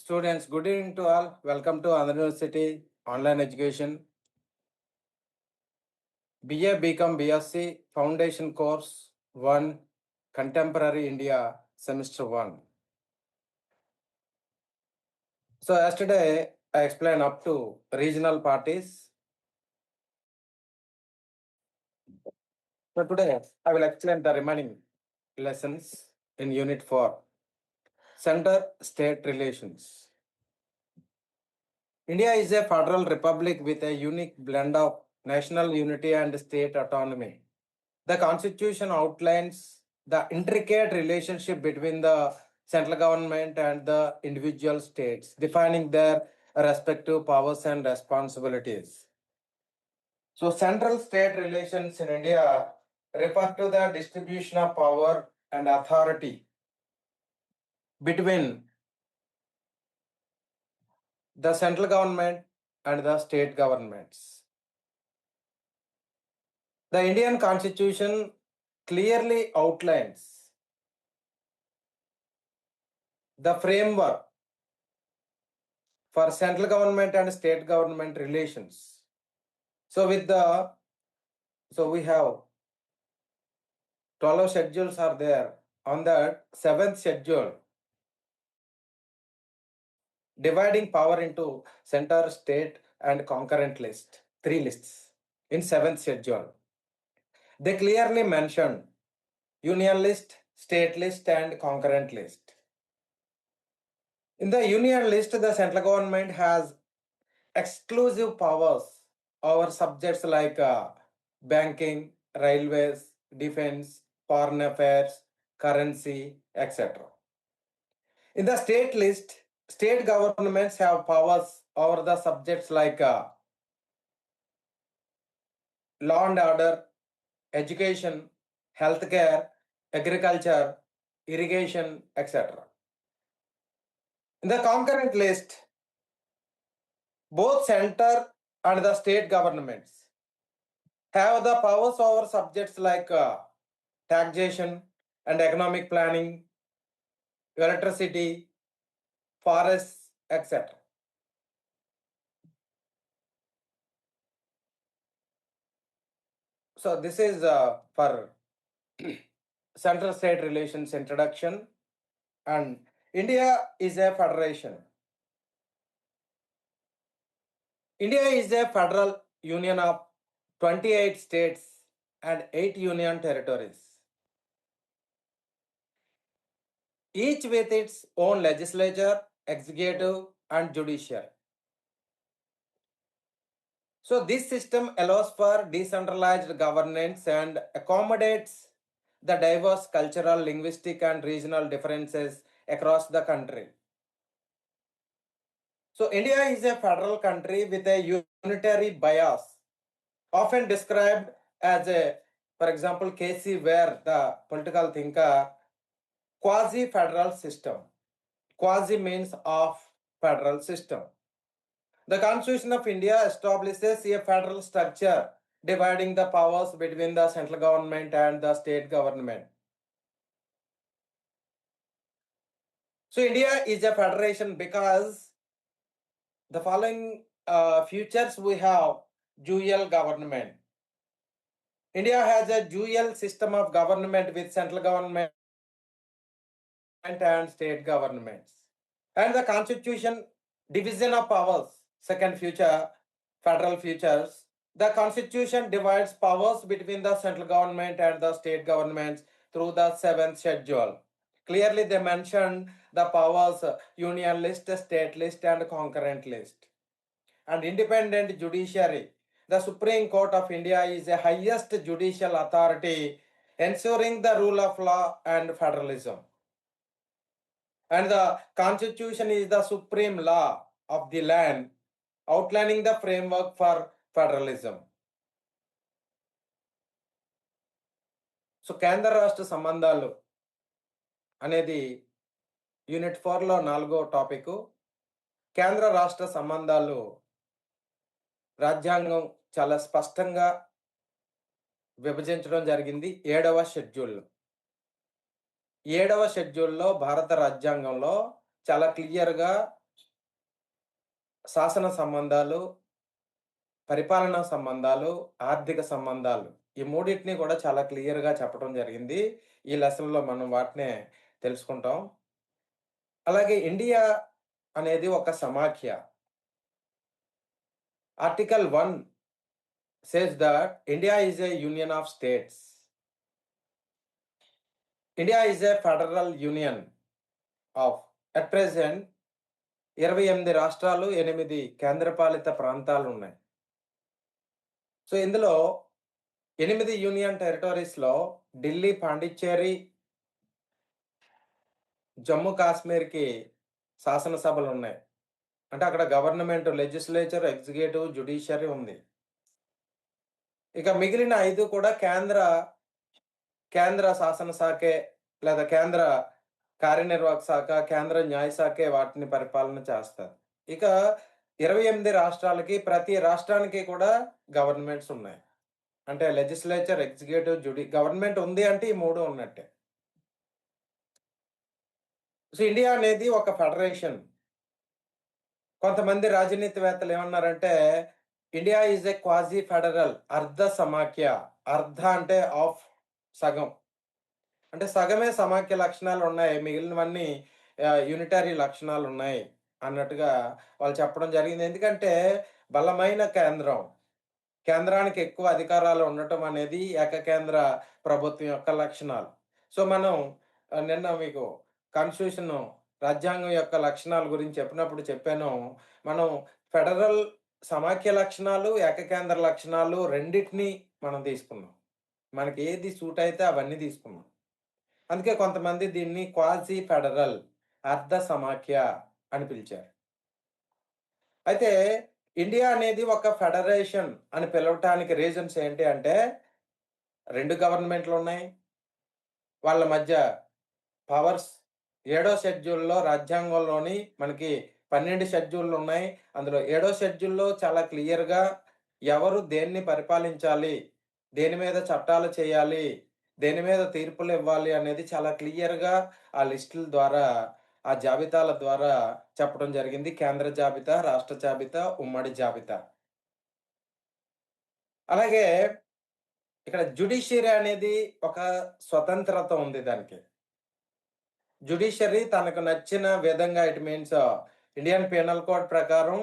Students, good evening to all. Welcome to Andhra University Online Education. BA BCom BSc Foundation Course 1 Contemporary India Semester 1. So yesterday I explained up to regional parties. So today I will explain the remaining lessons in Unit 4 Center-State Relations. India is a federal republic with a unique blend of national unity and state autonomy. The Constitution outlines the intricate relationship between the central government and the individual states, defining their respective powers and responsibilities. So, central state relations in India refer to the distribution of power and authority between the central government and the state governments. The Indian Constitution clearly outlines the framework for central government and state government relations. So we have 12 schedules are there. On that 7th schedule, dividing power into center, state, and concurrent list, 3 lists in 7th schedule. They clearly mention union list, state list, and concurrent list. In the union list, the central government has exclusive powers over subjects like banking, railways, defense, foreign affairs, currency, etc. In the state list, state governments have powers over the subjects like law and order, education, healthcare, agriculture, irrigation, etc. In the concurrent list, both center and the state governments have the powers over subjects like taxation and economic planning, electricity, forests, etc. So this is for central state relations introduction, and India is a federation. India is a federal union of 28 states and 8 union territories, each with its own legislature, executive, and judiciary. So this system allows for decentralized governance and accommodates the diverse cultural, linguistic, and regional differences across the country. So India is a federal country with a unitary bias, often described as a, for example, K.C. Ware, the political thinker, quasi-federal system. Quasi means of federal system. The Constitution of India establishes a federal structure dividing the powers between the central government and the state government. So India is a federation because the following features we have: dual government. India has a dual system of government with central government and state governments. And the Constitution division of powers, second feature, federal features. The Constitution divides powers between the central government and the state governments through the 7th schedule. Clearly, they mention the powers union list, state list, and concurrent list. And independent judiciary. The Supreme Court of India is the highest judicial authority, ensuring the rule of law and federalism. And the Constitution is the supreme law of the land, outlining the framework for federalism. So కేంద్ర రాష్ట్ర సంబంధాలు అనేది unit 4లో 4వ topic. కేంద్ర రాష్ట్ర సంబంధాలు రాజ్యాంగం చాలా స్పష్టంగా విభజించడం జరిగింది 7వ షెడ్యూల్లో. 7వ షెడ్యూల్లో భారత రాజ్యాంగంలో చాలా క్లియర్గా శాసన సంబంధాలు, పరిపాలనా సంబంధాలు, ఆర్థిక సంబంధాలు. ఈ మూడిటిని కూడా చాలా క్లియర్‌గా చెప్పడం జరిగింది. ఈ లెసన్‌లో మనం వాటినే తెలుసుకుంటాం. అలాగే ఇండియా అనేది ఒక సమాఖ్య. Article 1 says that India is a union of states. India is a federal union of at present 28 రాష్ట్రాలు, 8 కేంద్రపాలిత ప్రాంతాలున్నాయి. సో, ఇందులో 8 యూనియన్ టెరిటరీస్‌లో ఢిల్లీ, పాండిచ్చేరి, జమ్మూ కాశ్మీర్‌కి శాసనసభలున్నాయి. అంటే అక్కడ గవర్నమెంట్, లెజిస్లేచర్, ఎగ్జిక్యూటివ్, జ్యుడిషియరీ ఉంది. ఇక మిగిలిన 5 కూడా కేంద్ర శాసన శాఖే లేదా కేంద్ర కార్యనిర్వాహక శాఖ, కేంద్ర న్యాయ శాఖే వాటిని పరిపాలన చేస్తారు. ఇక 28 రాష్ట్రాలకి ప్రతి రాష్ట్రానికి కూడా గవర్నమెంట్స్ ఉన్నాయి. అంటే లెజిస్లేచర్, ఎగ్జిక్యూటివ్, గవర్నమెంట్ ఉంది అంటే ఈ 3 ఉన్నట్టే. సో, ఇండియా అనేది ఒక ఫెడరేషన్. కొంతమంది రాజనీతివేత్తలు ఏమన్నారంటే, India is a quasi federal అర్ధ సమాఖ్య. అర్ధ అంటే హాఫ్, సగం. అంటే సగమే సమాఖ్య లక్షణాలున్నాయి. మిగిలినవన్నీ యూనిటరీ లక్షణాలున్నాయి అన్నట్టుగా వాళ్ళు చెప్పడం జరిగింది. ఎందుకంటే బలమైన కేంద్రం. కేంద్రానికి ఎక్కువ అధికారాలు ఉండటం అనేది ఏకకేంద్ర ప్రభుత్వం యొక్క లక్షణాలు. సో, మనం నిన్న మీకు కాన్స్టిట్యూషను, రాజ్యాంగం యొక్క లక్షణాల గురించి చెప్పినప్పుడు చెప్పాను. మనం ఫెడరల్ సమాఖ్య లక్షణాలు, ఏకకేంద్ర లక్షణాలు రెండిటిని మనం తీసుకున్నాం. మనకి ఏది సూట్ అయితే అవన్నీ తీసుకున్నాం. అందుకే కొంతమంది దీన్ని క్వాజీ ఫెడరల్ అర్ధ సమాఖ్య అని పిలిచారు. అయితే ఇండియా అనేది ఒక ఫెడరేషన్ అని పిలవటానికి రీజన్స్ ఏంటి అంటే 2 గవర్నమెంట్లున్నాయి. వాళ్ళ మధ్య పవర్స్ ఏడో షెడ్యూల్‌లో రాజ్యాంగంలోని మనకి 12 షెడ్యూల్లున్నాయి. అందులో ఏడో షెడ్యూల్‌లో చాలా క్లియర్‌గా ఎవరు దేన్ని పరిపాలించాలి, దేని మీద చట్టాలు చేయాలి, దేని మీద తీర్పులివ్వాలి అనేది చాలా క్లియర్‌గా ఆ లిస్టుల ద్వారా, ఆ జాబితాల ద్వారా చెప్పడం జరిగింది. కేంద్ర జాబితా, రాష్ట్ర జాబితా, ఉమ్మడి జాబితా. అలాగే ఇక్కడ జ్యుడిషియరీ అనేది ఒక స్వతంత్రత ఉంది దానికి. జ్యుడిషియరీ తనకు నచ్చిన విధంగా it means Indian penal code ప్రకారం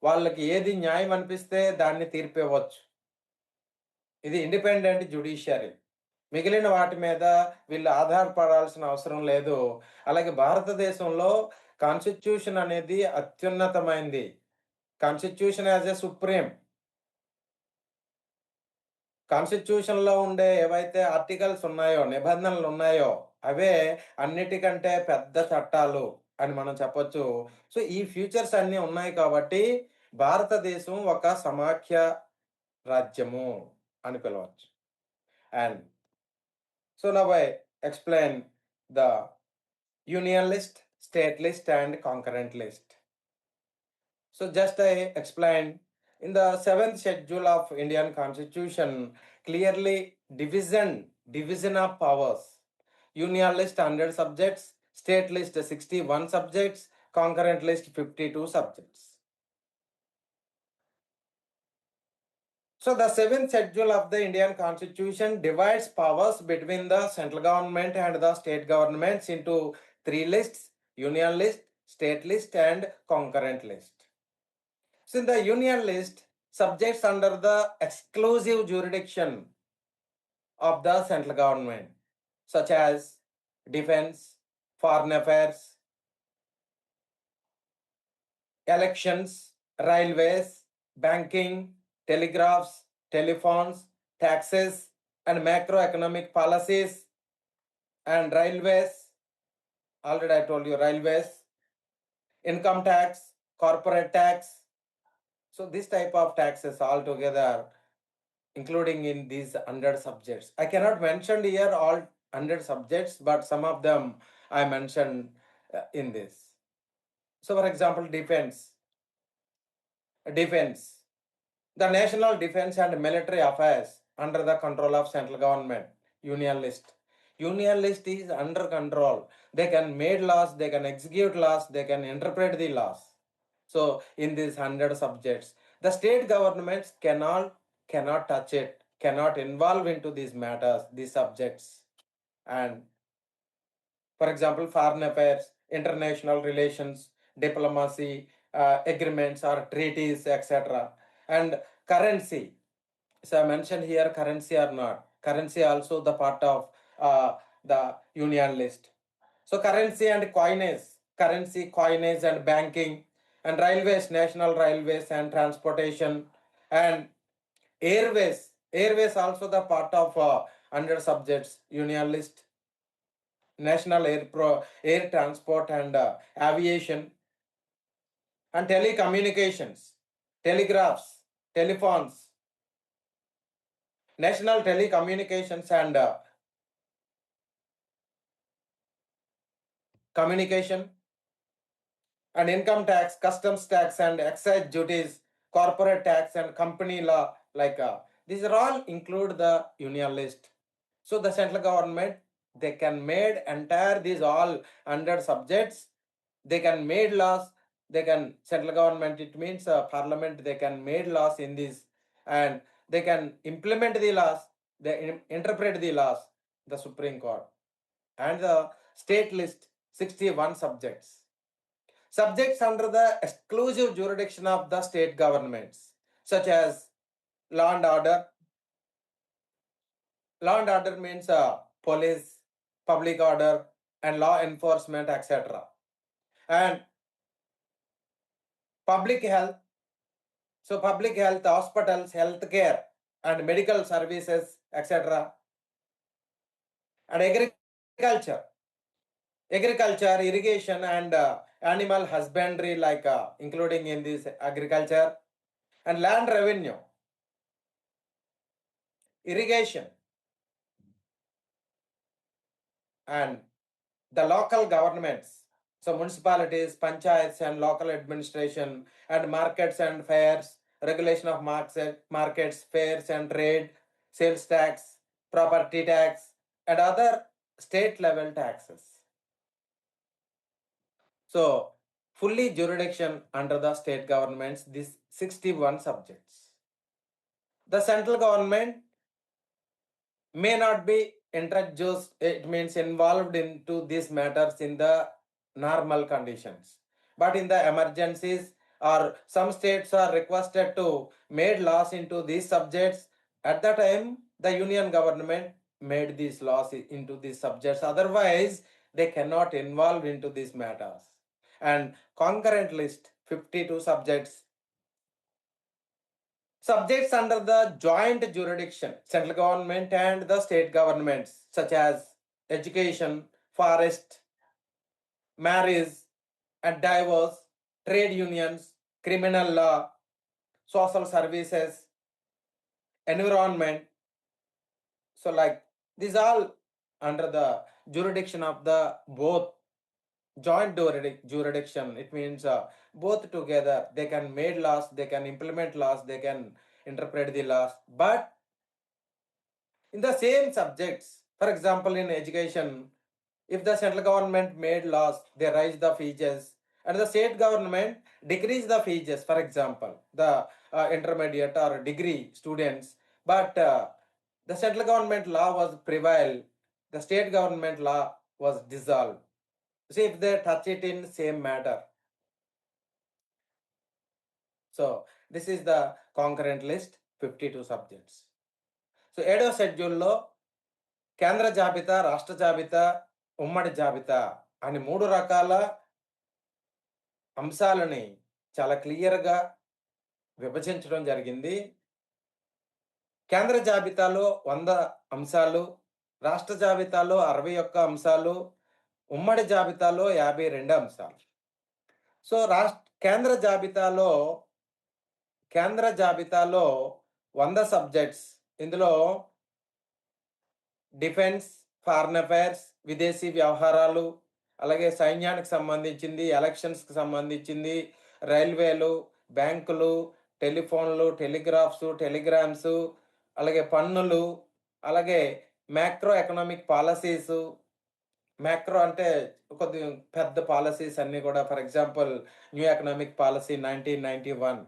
వాళ్ళకి ఏది న్యాయం అనిపిస్తే దాన్ని తీర్పివ్వచ్చు. ఇది ఇండిపెండెంట్ జ్యుడిషియరీ. మిగిలిన వాటి మీద వీళ్ళు ఆధారపడాల్సిన అవసరం లేదు. అలాగే భారతదేశంలో కాన్స్టిట్యూషన్ అనేది అత్యున్నతమైంది. Constitution as a supreme. కాన్స్టిట్యూషన్‌లో ఉండే ఏవైతే ఆర్టికల్స్ ఉన్నాయో, నిబంధనలున్నాయో అవే అన్నిటికంటే పెద్ద చట్టాలు అని మనం చెప్పొచ్చు. సో, ఈ ఫీచర్స్ అన్నీ ఉన్నాయి కాబట్టి భారతదేశం ఒక సమాఖ్య రాజ్యము అని పిలవచ్చు. And so, now I explain the union list, state list and concurrent list. So just I explained in the seventh schedule of Indian Constitution clearly division of powers. Union list 100 subjects, state list 61 subjects, concurrent list 52 subjects. So the seventh schedule of the Indian Constitution divides powers between the central government and the state governments into 3 lists: union list, state list and concurrent list. So in the union list, subjects under the exclusive jurisdiction of the central government, such as defense, foreign affairs, elections, railways, banking, telegraphs, telephones, taxes, and macroeconomic policies, and railways. Already I told you railways, income tax, corporate tax. So this type of taxes altogether including in these 100 subjects. I cannot mention here all 100 subjects, but some of them I mentioned in this. So for example, defense. The national defense and military affairs under the control of central government, union list. Union list is under control. They can make laws, they can execute laws, they can interpret the laws. So in these 100 subjects, the state governments cannot touch it, cannot involve into these matters, these subjects. And for example, foreign affairs, international relations, diplomacy, agreements or treaties, etc. And currency. So I mentioned here currency or not. Currency also the part of the union list. So currency, coinage and banking, and railways, national railways and transportation, and airways also the part of under subjects union list, national air transport and aviation, and telecommunications, telegraphs, telephones, national telecommunications and communication, and income tax, customs tax, and excise duties, corporate tax, and company law. Like these are all include the union list. So the central government they can made entire these all under subjects. They can made laws. They can central government. It means parliament. They can made laws in this, and they can implement the laws. They interpret the laws. The Supreme Court and the state list 61 subjects. Subjects under the exclusive jurisdiction of the state governments, such as law and order. Law and order means police, public order, and law enforcement, etc. And public health. So, public health, hospitals, healthcare, and medical services, etc. And agriculture, irrigation, and animal husbandry, like including in this agriculture, and land revenue, irrigation, and the local governments, so municipalities, panchayats, and local administration, and markets and fairs, regulation of markets, fairs and trade, sales tax, property tax, and other state level taxes. So, fully jurisdiction under the state governments, these 61 subjects. The central government may not be introduced, it means involved into these matters in the normal conditions. But in the emergencies, or some states are requested to made laws into these subjects, at the time the union government made these laws into these subjects. Otherwise, they cannot involve into these matters. And concurrent list 52 subjects. Subjects under the joint jurisdiction, central government and the state governments, such as education, forest, marriage and divorce, trade unions, criminal law, social services, environment. So, like these all under the jurisdiction of the both joint jurisdiction. It means both together they can make laws, they can implement laws, they can interpret the laws, but in the same subjects. For example, in education, if the central government made laws, they raise the fees, and the state government decrease the fees. For example, the intermediate or degree students, but the central government law was prevail, the state government law was dissolved. See if they touch it in same matter. So this is the concurrent list, 52 subjects. So 7వ షెడ్యూల్లో కేంద్ర జాబితా, రాష్ట్ర జాబితా, ఉమ్మడి జాబితా అని 3 రకాల అంశాలని చాలా క్లియర్‌గా విభజించడం జరిగింది. కేంద్ర జాబితాలో 100 అంశాలు, రాష్ట్ర జాబితాలో 61 అంశాలు, ఉమ్మడి జాబితాలో 52 అంశాలు. సో కేంద్ర జాబితాలో 100 సబ్జెక్ట్స్. ఇందులో డిఫెన్స్, ఫారెన్ అఫైర్స్, విదేశీ వ్యవహారాలు, అలాగే సైన్యానికి సంబంధించింది, ఎలక్షన్స్కి సంబంధించింది, రైల్వేలు, బ్యాంకులు, టెలిఫోన్లు, టెలిగ్రాఫ్స్, టెలిగ్రామ్స్, అలాగే పన్నులు, అలాగే మ్యాక్రో ఎకనామిక్ పాలసీస్, మ్యాక్రో అంటే కొద్ది పెద్ద పాలిసీస్ అన్నీ కూడా for example new economic policy 1991.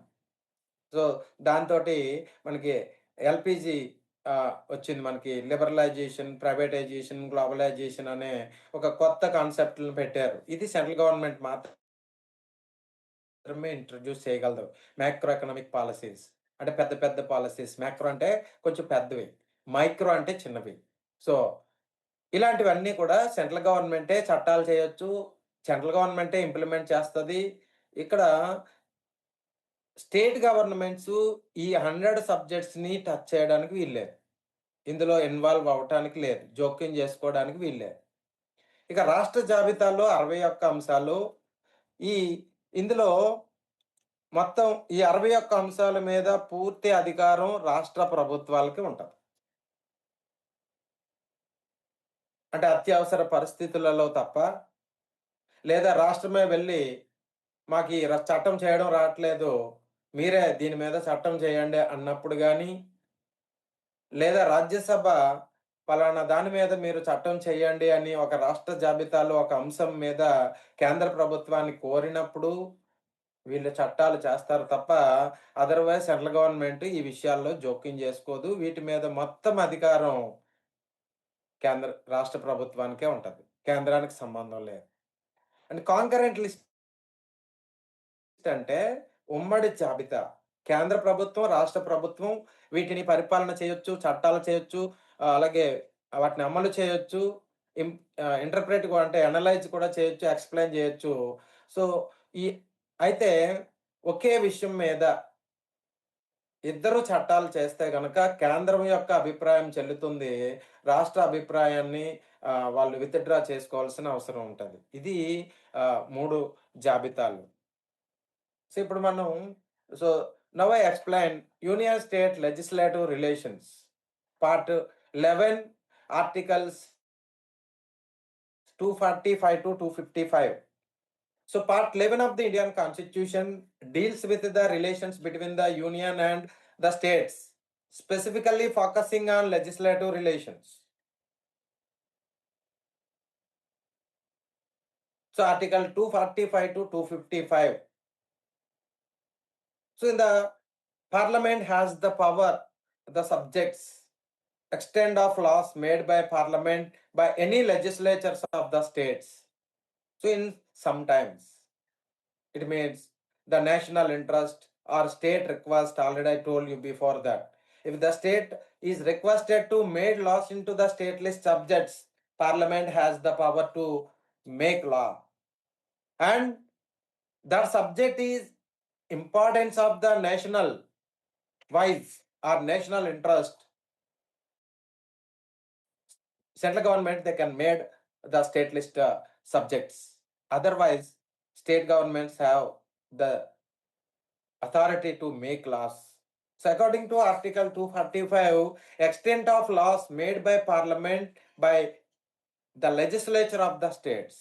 So, దాంతోటి మనకి ఎల్‌పీజీ వచ్చింది మనకి. లిబరలైజేషన్, ప్రైవేటైజేషన్, గ్లోబలైజేషన్ అనే ఒక కొత్త కాన్సెప్ట్‌లను పెట్టారు. ఇది సెంట్రల్ గవర్నమెంట్ మాత్రమే ఇంట్రొడ్యూస్ చేయగలదు. Micro economic policies. అంటే పెద్ద పెద్ద పాలిసీస్. మ్యాక్రో అంటే కొంచెం పెద్దవి. మైక్రో అంటే చిన్నవి. సో, ఇలాంటివన్నీ కూడా సెంట్రల్ గవర్నమెంటే చట్టాలు చేయొచ్చు. సెంట్రల్ గవర్నమెంటే ఇంప్లిమెంట్ చేస్తది. ఇక్కడ స్టేట్ గవర్నమెంట్స్ ఈ 100 సబ్జెక్ట్స్‌ని టచ్ చేయడానికి వీల్లేదు. ఇందులో ఇన్వాల్వ్ అవ్వటానికి లేదు. జోక్యం చేసుకోవడానికి వీల్లేదు. ఇక రాష్ట్ర జాబితాలో 61 అంశాలు. ఈ ఇందులో మొత్తం ఈ 61 అంశాల మీద పూర్తి అధికారం రాష్ట్ర ప్రభుత్వాలకి ఉంటది. అంటే అత్యవసర పరిస్థితులలో తప్ప, లేదా రాష్ట్రమే వెళ్లి మాకు ఈ చట్టం చేయడం రాట్లేదు. మీరే దీని మీద చట్టం చేయండి అన్నప్పుడు గాని, లేదా రాజ్యసభ పలానా దాని మీద మీరు చట్టం చేయండి అని ఒక రాష్ట్ర జాబితాలో ఒక అంశం మీద కేంద్ర ప్రభుత్వాన్ని కోరినప్పుడు వీళ్ళు చట్టాలు చేస్తారు తప్ప, అదర్‌వైజ్ సెంట్రల్ గవర్నమెంట్ ఈ విషయాల్లో జోక్యం చేసుకోదు. వీటి మీద మొత్తం అధికారం రాష్ట్ర ప్రభుత్వానికే ఉంటది. కేంద్రానికి సంబంధం లేదు. అండ్ కాంకరెంట్ లిస్ట్ అంటే ఉమ్మడి జాబితా. కేంద్ర ప్రభుత్వం, రాష్ట్ర ప్రభుత్వం వీటిని పరిపాలన చేయొచ్చు, చట్టాలు చేయొచ్చు. అలాగే వాటిని అమలు చేయొచ్చు. ఇం ఇంటర్ప్రెట్ కూడా అంటే అనలైజ్ కూడా చేయొచ్చు, ఎక్స్‌ప్లెయిన్ చేయొచ్చు. సో, ఈ అయితే ఒకే విషయం మీద ఇద్దరు చట్టాలు చేస్తే గనక కేంద్రం యొక్క అభిప్రాయం చెల్లుతుంది. రాష్ట్ర అభిప్రాయాన్ని వాళ్ళు విత్‌డ్రా చేసుకోవాల్సిన అవసరం ఉంటది. ఇది 3 జాబితాలు. సో, ఇప్పుడు మనం so, now I explain union state legislative relations. Part 11 articles 245 to 255. So, part 11 of the Indian Constitution deals with the relations between the union and the states, specifically focusing on legislative relations. So, Article 245 to 255. So, in the Parliament has the power, the subjects, extent of laws made by Parliament by any legislatures of the states. So, in sometimes it means the national interest or state request. Already I told you before that. If the state is requested to make laws into the state list subjects, Parliament has the power to make law. And that subject is importance of the national wise or national interest. Central government they can make the state list subjects. Otherwise, state governments have the authority to make laws. So, according to Article 245, extent of laws made by Parliament by the legislature of the states.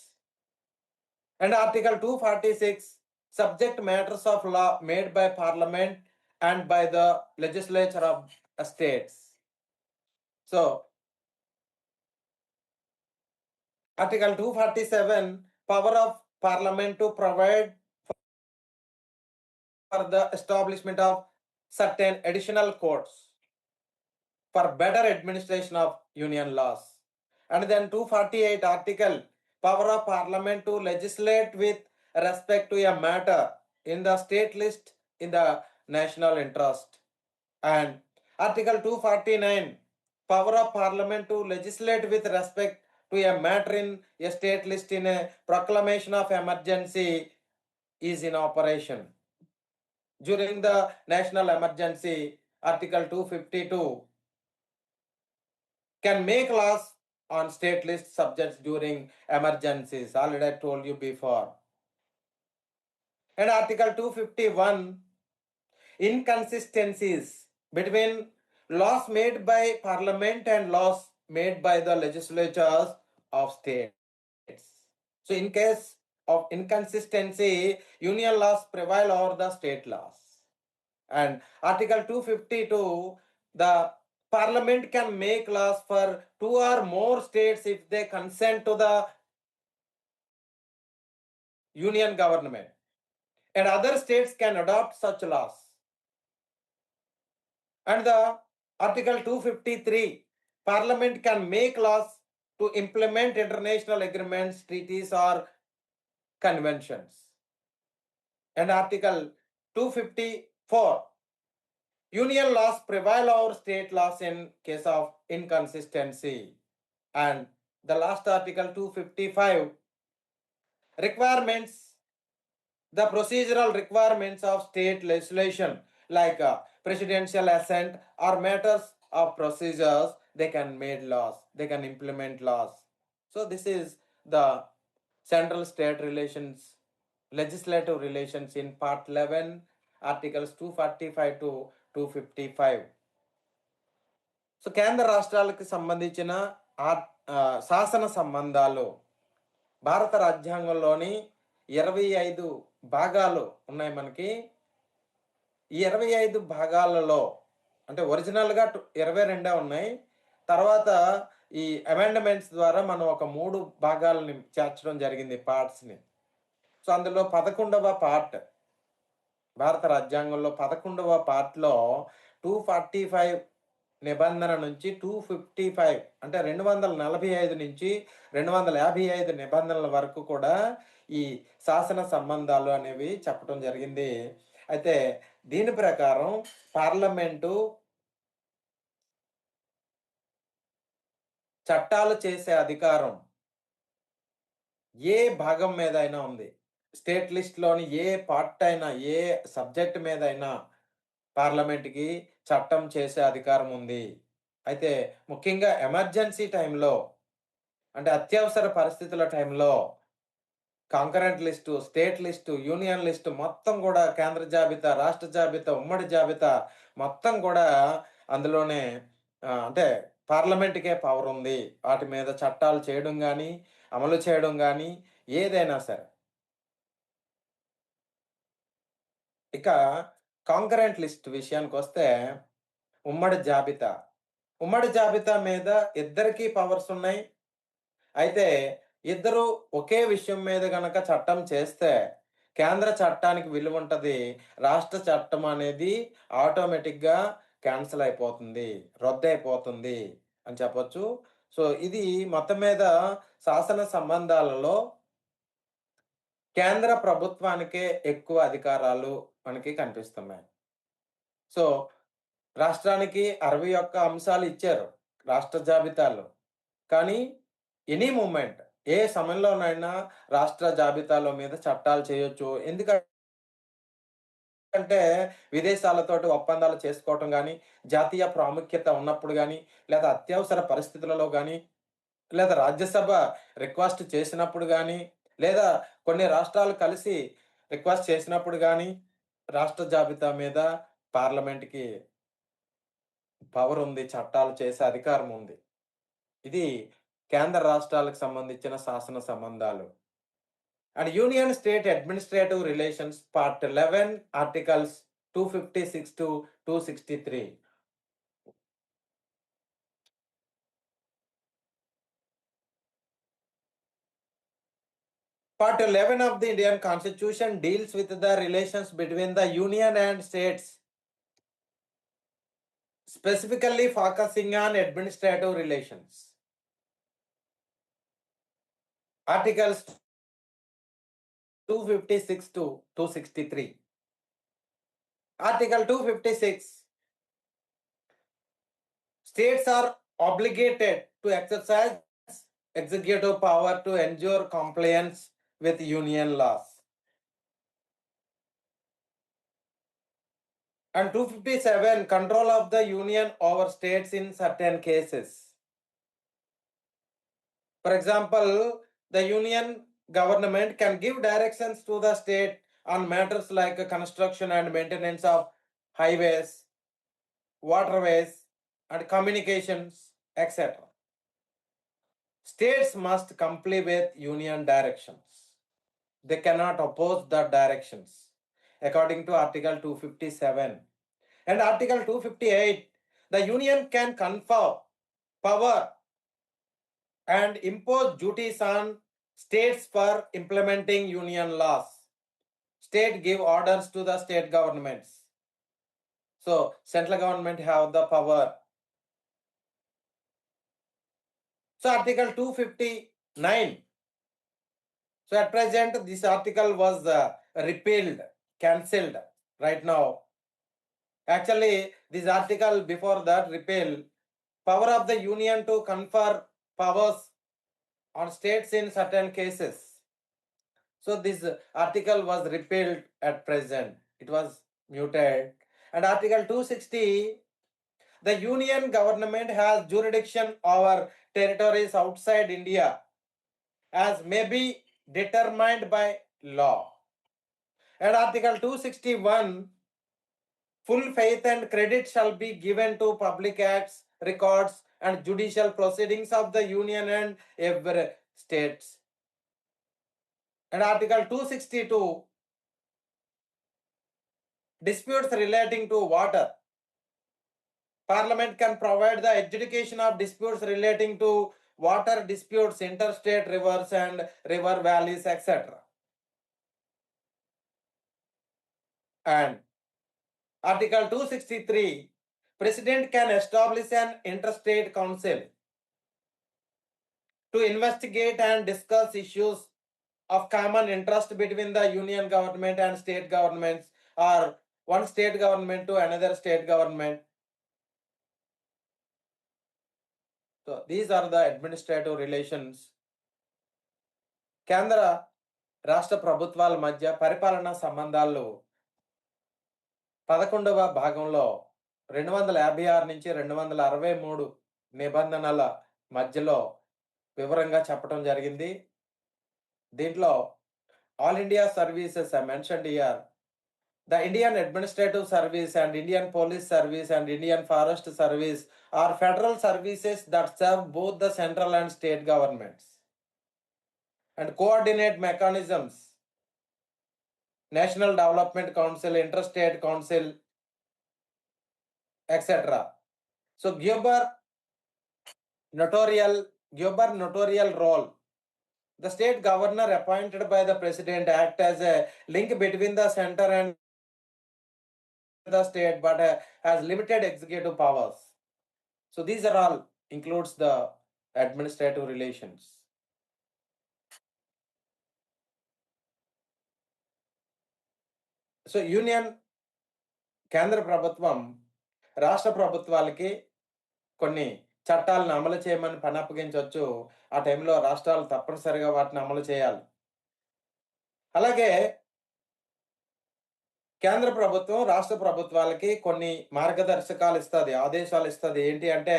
And Article 246, subject matters of law made by Parliament and by the legislature of the states. So, Article 247, power of Parliament to provide for the establishment of certain additional courts for better administration of union laws. And then 248 article, power of parliament to legislate with respect to a matter in the state list in the national interest. And article 249, power of parliament to legislate with respect to a matter in a state list in a proclamation of emergency is in operation. During the national emergency, article 252 can make laws on state list subjects during emergencies. Already I told you before. And Article 251, inconsistencies between laws made by Parliament and laws made by the legislatures of states. So, in case of inconsistency, union laws prevail over the state laws. And Article 252, the Parliament can make laws for two or more states if they consent to the union government, and other states can adopt such laws. And the Article 253, Parliament can make laws to implement international agreements, treaties, or conventions. And Article 254, Union laws prevail over state laws in case of inconsistency. And the last Article 255, requirements, the procedural requirements of state legislation like presidential assent or matters of procedures, they can make laws, they can implement laws. So this is the central state relations, legislative relations in part 11, articles 245 to 255. So కేంద్ర రాష్ట్రాలకు సంబంధించిన శాసన సంబంధాలు భారత రాజ్యాంగంలోని 25 భాగాలు ఉన్నాయి మనకి. ఈ 25 భాగాలలో అంటే ఒరిజినల్గా 22 ఉన్నాయి. తర్వాత ఈ అమెండ్మెంట్స్ ద్వారా మనం ఒక 3 భాగాలని చేర్చడం జరిగింది, పార్ట్స్ని. సో అందులో 11వ పార్ట్, భారత రాజ్యాంగంలో 11వ పార్ట్లో 245 నిబంధన నుంచి 255 అంటే 245 నుంచి 255 నిబంధనల వరకు కూడా ఈ శాసన సంబంధాలు అనేవి చెప్పడం జరిగింది. అయితే దీని ప్రకారం పార్లమెంటు చట్టాలు చేసే అధికారం ఏ భాగం మీద అయినా ఉంది. స్టేట్ లిస్ట్లోని ఏ పార్ట్ అయినా, ఏ సబ్జెక్ట్ మీద అయినా పార్లమెంట్కి చట్టం చేసే అధికారం ఉంది. అయితే ముఖ్యంగా ఎమర్జెన్సీ టైంలో, అంటే అత్యవసర పరిస్థితుల టైంలో concurrent list, state list, union list మొత్తం కూడా కేంద్ర జాబితా, రాష్ట్ర జాబితా, ఉమ్మడి జాబితా మొత్తం కూడా అందులోనే అంటే పార్లమెంట్కే పవర్ ఉంది. వాటి మీద చట్టాలు చేయడం కానీ, అమలు చేయడం కానీ ఏదైనా సరే. ఇక కాంకరెంట్ లిస్ట్ విషయానికి వస్తే ఉమ్మడి జాబితా. ఉమ్మడి జాబితా మీద ఇద్దరికీ పవర్స్ ఉన్నాయి. అయితే ఇద్దరు ఒకే విషయం మీద గనక చట్టం చేస్తే కేంద్ర చట్టానికి విలువ ఉంటుంది, రాష్ట్ర చట్టం అనేది ఆటోమేటిక్గా క్యాన్సిల్ అయిపోతుంది, రద్దయిపోతుంది అని చెప్పొచ్చు. సో ఇది మొత్తం మీద శాసన సంబంధాలలో కేంద్ర ప్రభుత్వానికే ఎక్కువ అధికారాలు మనకి కనిపిస్తున్నాయి. సో రాష్ట్రానికి 61 అంశాలు ఇచ్చారు రాష్ట్ర జాబితాలో. కానీ ఎనీ మూమెంట్, ఏ సమయంలోనైనా రాష్ట్ర జాబితాలో మీద చట్టాలు చేయొచ్చు. ఎందుకంటే విదేశాలతోటి ఒప్పందాలు చేసుకోవటం కానీ, జాతీయ ప్రాముఖ్యత ఉన్నప్పుడు కానీ, లేదా అత్యవసర పరిస్థితులలో కానీ, లేదా రాజ్యసభ రిక్వెస్ట్ చేసినప్పుడు కానీ, లేదా కొన్ని రాష్ట్రాలు కలిసి రిక్వెస్ట్ చేసినప్పుడు కానీ రాష్ట్ర జాబితా మీద పార్లమెంట్కి పవర్ ఉంది, చట్టాలు చేసే అధికారం ఉంది. ఇది కేంద్ర రాష్ట్రాలకు సంబంధించిన శాసన సంబంధాలు. And union state administrative relations part 11 articles 256 to 263. Part 11 of the Indian Constitution deals with the relations between the union and states, specifically focusing on administrative relations. Articles 256 to 263. Article 256, states are obligated to exercise executive power to ensure compliance with union laws. And 257, control of the union over states in certain cases. For example, the union government can give directions to the state on matters like construction and maintenance of highways, waterways, and communications, etc. States must comply with union directions. They cannot oppose the directions according to Article 257. And Article 258, The union can confer power and impose duties on states for implementing union laws. State give orders to the state governments. So central government have the power. So Article 259. So at present, this article was repealed, cancelled right now. Actually, this article before that repeal, power of the union to confer powers on states in certain cases. So this article was repealed at present. It was muted. And Article 260, the union government has jurisdiction over territories outside India as may be determined by law. And Article 261, full faith and credit shall be given to public acts, records, and judicial proceedings of the union and every states. And Article 262, disputes relating to water. Parliament can provide the adjudication of disputes relating to water disputes, interstate rivers and river valleys, etc. And Article 263, President can establish an interstate council to investigate and discuss issues of common interest between the union government and state governments, or one state government to another state government. So these are the administrative relations. కేంద్ర రాష్ట్ర ప్రభుత్వాల మధ్య పరిపాలనా సంబంధాలు 11వ భాగంలో 256 నుంచి 263 నిబంధనల మధ్యలో వివరంగా చెప్పడం జరిగింది. దీంట్లో all India services mentioned here. The Indian Administrative Service and Indian Police Service and Indian Forest Service are federal services that serve both the central and state governments and coordinate mechanisms. National Development Council, Interstate Council, etc. So gubernatorial role. The state governor appointed by the president act as a link between the center and the state, but has limited executive powers. So these are all includes the administrative relations. So union కేంద్ర ప్రభుత్వం రాష్ట్ర ప్రభుత్వాలకి కొన్ని చట్టాలను అమలు చేయమని పని అప్పగించవచ్చు. ఆ టైంలో రాష్ట్రాలు తప్పనిసరిగా వాటిని అమలు చేయాలి. అలాగే కేంద్ర ప్రభుత్వం రాష్ట్ర ప్రభుత్వాలకి కొన్ని మార్గదర్శకాలు ఇస్తుంది, ఆదేశాలు ఇస్తుంది. ఏంటి అంటే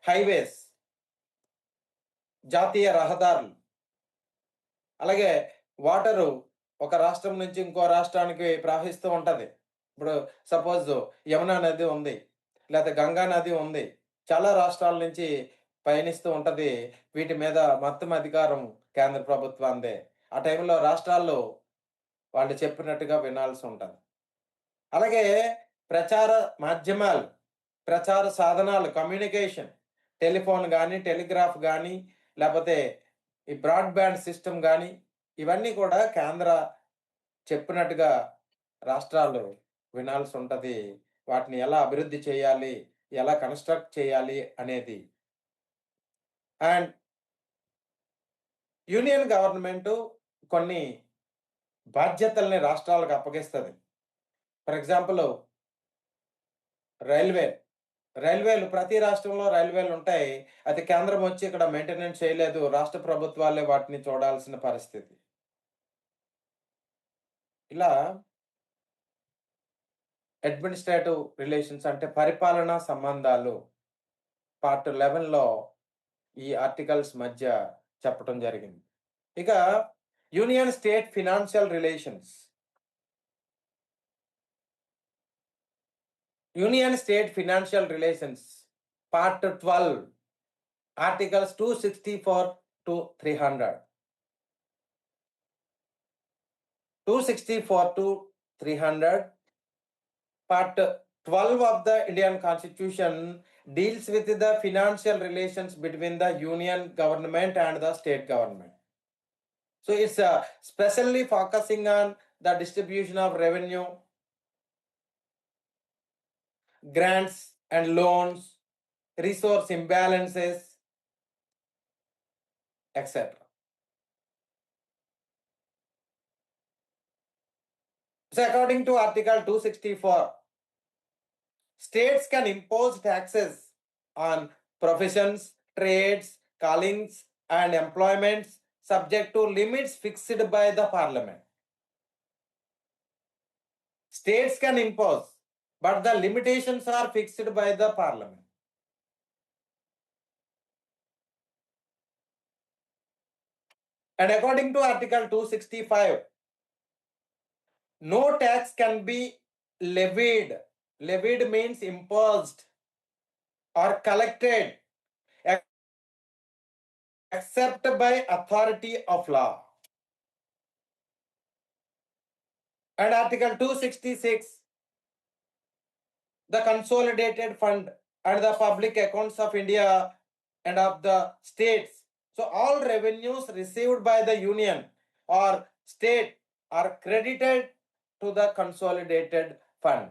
హైవేస్, జాతీయ రహదారులు, అలాగే వాటరు ఒక రాష్ట్రం నుంచి ఇంకో రాష్ట్రానికి ప్రవహిస్తూ ఉంటుంది. ఇప్పుడు సపోజ్ యమునా నది ఉంది, లేకపోతే గంగా నది ఉంది, చాలా రాష్ట్రాల నుంచి పయనిస్తూ ఉంటుంది. వీటి మీద మొత్తం అధికారం కేంద్ర ప్రభుత్వాందే. ఆ టైంలో రాష్ట్రాల్లో వాళ్ళు చెప్పినట్టుగా వినాల్సి ఉంటుంది. అలాగే ప్రచార మాధ్యమాలు, ప్రచార సాధనాలు, కమ్యూనికేషన్, టెలిఫోన్ కానీ, టెలిగ్రాఫ్ కానీ, లేకపోతే ఈ బ్రాడ్బ్యాండ్ సిస్టమ్ కానీ, ఇవన్నీ కూడా కేంద్ర చెప్పినట్టుగా రాష్ట్రాలు వినాల్సి ఉంటుంది. వాటిని ఎలా అభివృద్ధి చేయాలి, ఎలా కన్స్ట్రక్ట్ చేయాలి అనేది. అండ్ యూనియన్ గవర్నమెంట్ కొన్ని బాధ్యతల్ని రాష్ట్రాలకు అప్పగిస్తుంది. ఫర్ ఎగ్జాంపుల్ రైల్వేలు ప్రతి రాష్ట్రంలో రైల్వేలు ఉంటాయి. అయితే కేంద్రం వచ్చి ఇక్కడ మెయింటెనెన్స్ చేయలేదు, రాష్ట్ర ప్రభుత్వాలే వాటిని చూడాల్సిన పరిస్థితి. ఇలా అడ్మినిస్ట్రేటివ్ రిలేషన్స్ అంటే పరిపాలనా సంబంధాలు పార్ట్ 11లో ఈ ఆర్టికల్స్ మధ్య చెప్పడం జరిగింది. ఇక union state financial relations. Union state financial relations part 12, articles 264 to 300. 264 to 300, part 12 of the Indian Constitution deals with the financial relations between the union government and the state government. So it's specially focusing on the distribution of revenue, grants and loans, resource imbalances, etc. So according to Article 264, states can impose taxes on professions, trades, callings, and employments subject to limits fixed by the parliament. States can impose, but the limitations are fixed by the parliament. And according to Article 265, no tax can be levied. Levied means imposed or collected except by authority of law. And Article 266, the consolidated fund and the public accounts of India and of the states. So all revenues received by the union or state are credited to the consolidated fund.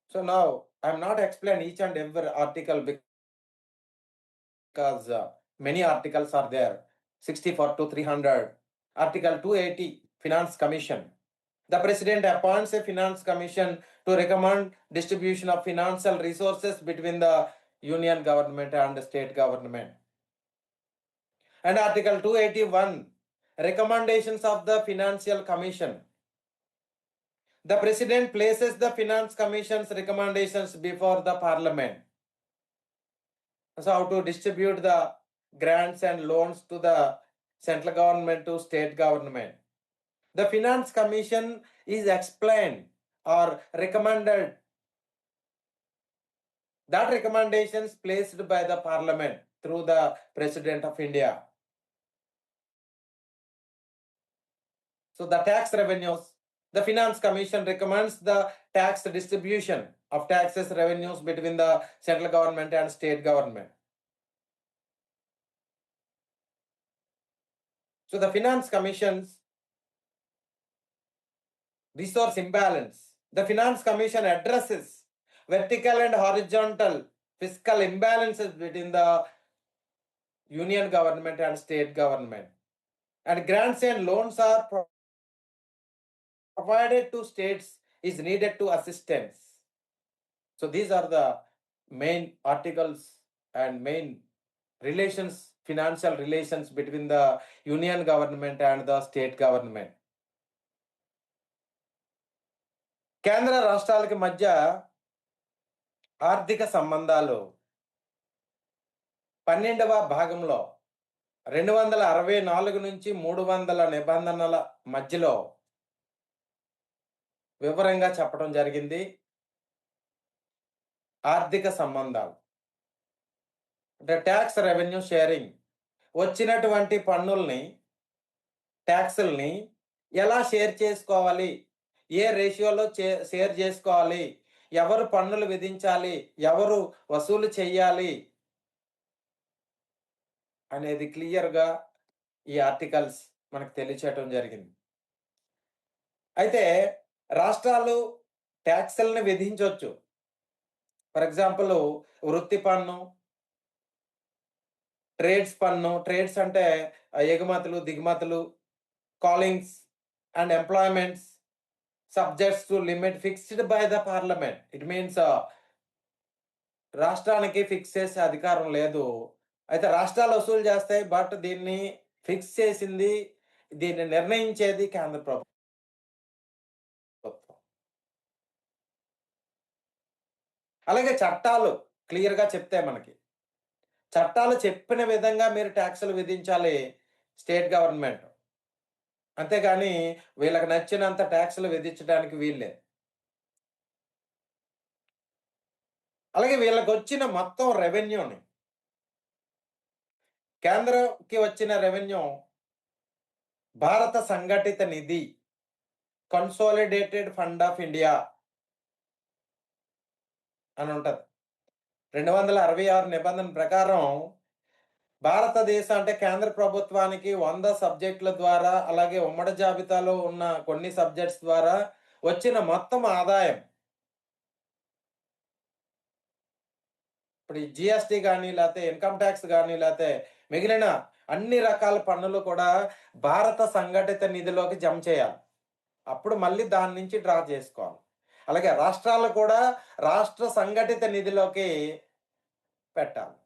So now I'm not explaining each and every article because many articles are there. 64 to 300. Article 280, Finance Commission. The President appoints a Finance Commission to recommend distribution of financial resources between the union government and the state government. And Article 281, recommendations of the Financial Commission. The President places the Finance Commission's recommendations before the Parliament. So how to distribute the grants and loans to the central government to state government. The Finance Commission is explained or recommended that recommendations placed by the Parliament through the President of India. So the tax revenues, the Finance Commission recommends the tax distribution of taxes revenues between the central government and state government. So the Finance Commission's resource imbalance. The Finance Commission addresses vertical and horizontal fiscal imbalances between the union government and state government. And grants and loans are provided to states is needed to assistance. So these are the main articles and main relations, financial relations between the union government and the state government. కేంద్ర రాష్ట్రాలకి మధ్య ఆర్థిక సంబంధాలు 12వ భాగంలో 264 నుంచి 300 నిబంధనల మధ్యలో వివరంగా చెప్పడం జరిగింది. ఆర్థిక సంబంధాలు అంటే ట్యాక్స్ రెవెన్యూ షేరింగ్, వచ్చినటువంటి పన్నుల్ని ట్యాక్సుల్ని ఎలా షేర్ చేసుకోవాలి, ఏ రేషియోలో షేర్ చేసుకోవాలి, ఎవరు పన్నులు విధించాలి, ఎవరు వసూలు చేయాలి అనేది క్లియర్గా ఈ ఆర్టికల్స్ మనకు తెలియచేయటం జరిగింది. అయితే రాష్ట్రాలు ట్యాక్సుల్ని విధించవచ్చు. ఫర్ ఎగ్జాంపుల్ వృత్తి పన్ను, ట్రేడ్స్ పన్ను. ట్రేడ్స్ అంటే ఎగుమతులు, దిగుమతులు, కాలింగ్స్ and employments subjects to limit fixed by the parliament. It means రాష్ట్రానికి ఫిక్స్ చేసే అధికారం లేదు. అయితే రాష్ట్రాలు వసూలు చేస్తాయి, బట్ దీన్ని ఫిక్స్ చేసింది, దీన్ని నిర్ణయించేది కేంద్ర ప్రభుత్వం. అలాగే చట్టాలు క్లియర్గా చెప్తే మనకి చట్టాలు చెప్పిన విధంగా మీరు ట్యాక్సులు విధించాలి స్టేట్ గవర్నమెంట్. అంతేగాని వీళ్ళకి నచ్చినంత ట్యాక్సులు విధించడానికి వీళ్ళే. అలాగే వీళ్ళకి వచ్చిన మొత్తం రెవెన్యూని, కేంద్రంకి వచ్చిన రెవెన్యూ భారత సంఘటిత నిధి, కన్సాలిడేటెడ్ ఫండ్ ఆఫ్ ఇండియా అని ఉంటది. 266 నిబంధన ప్రకారం భారతదేశం అంటే కేంద్ర ప్రభుత్వానికి 100 సబ్జెక్టుల ద్వారా, అలాగే ఉమ్మడి జాబితాలో ఉన్న కొన్ని సబ్జెక్ట్స్ ద్వారా వచ్చిన మొత్తం ఆదాయం, ఇప్పుడు ఈ జీఎస్టీ గాని, లేతే ఇన్‌కమ్ టాక్స్ గాని, లేతే మిగిలిన అన్ని రకాల పన్నులు కూడా భారత సంఘటిత నిధిలోకి జమ చేయాలి. అప్పుడు మళ్ళీ దాని నుంచి డ్రా చేసుకోవాలి. అలాగే రాష్ట్రాలు కూడా రాష్ట్ర సంఘటిత నిధిలోకి పెట్టాలి.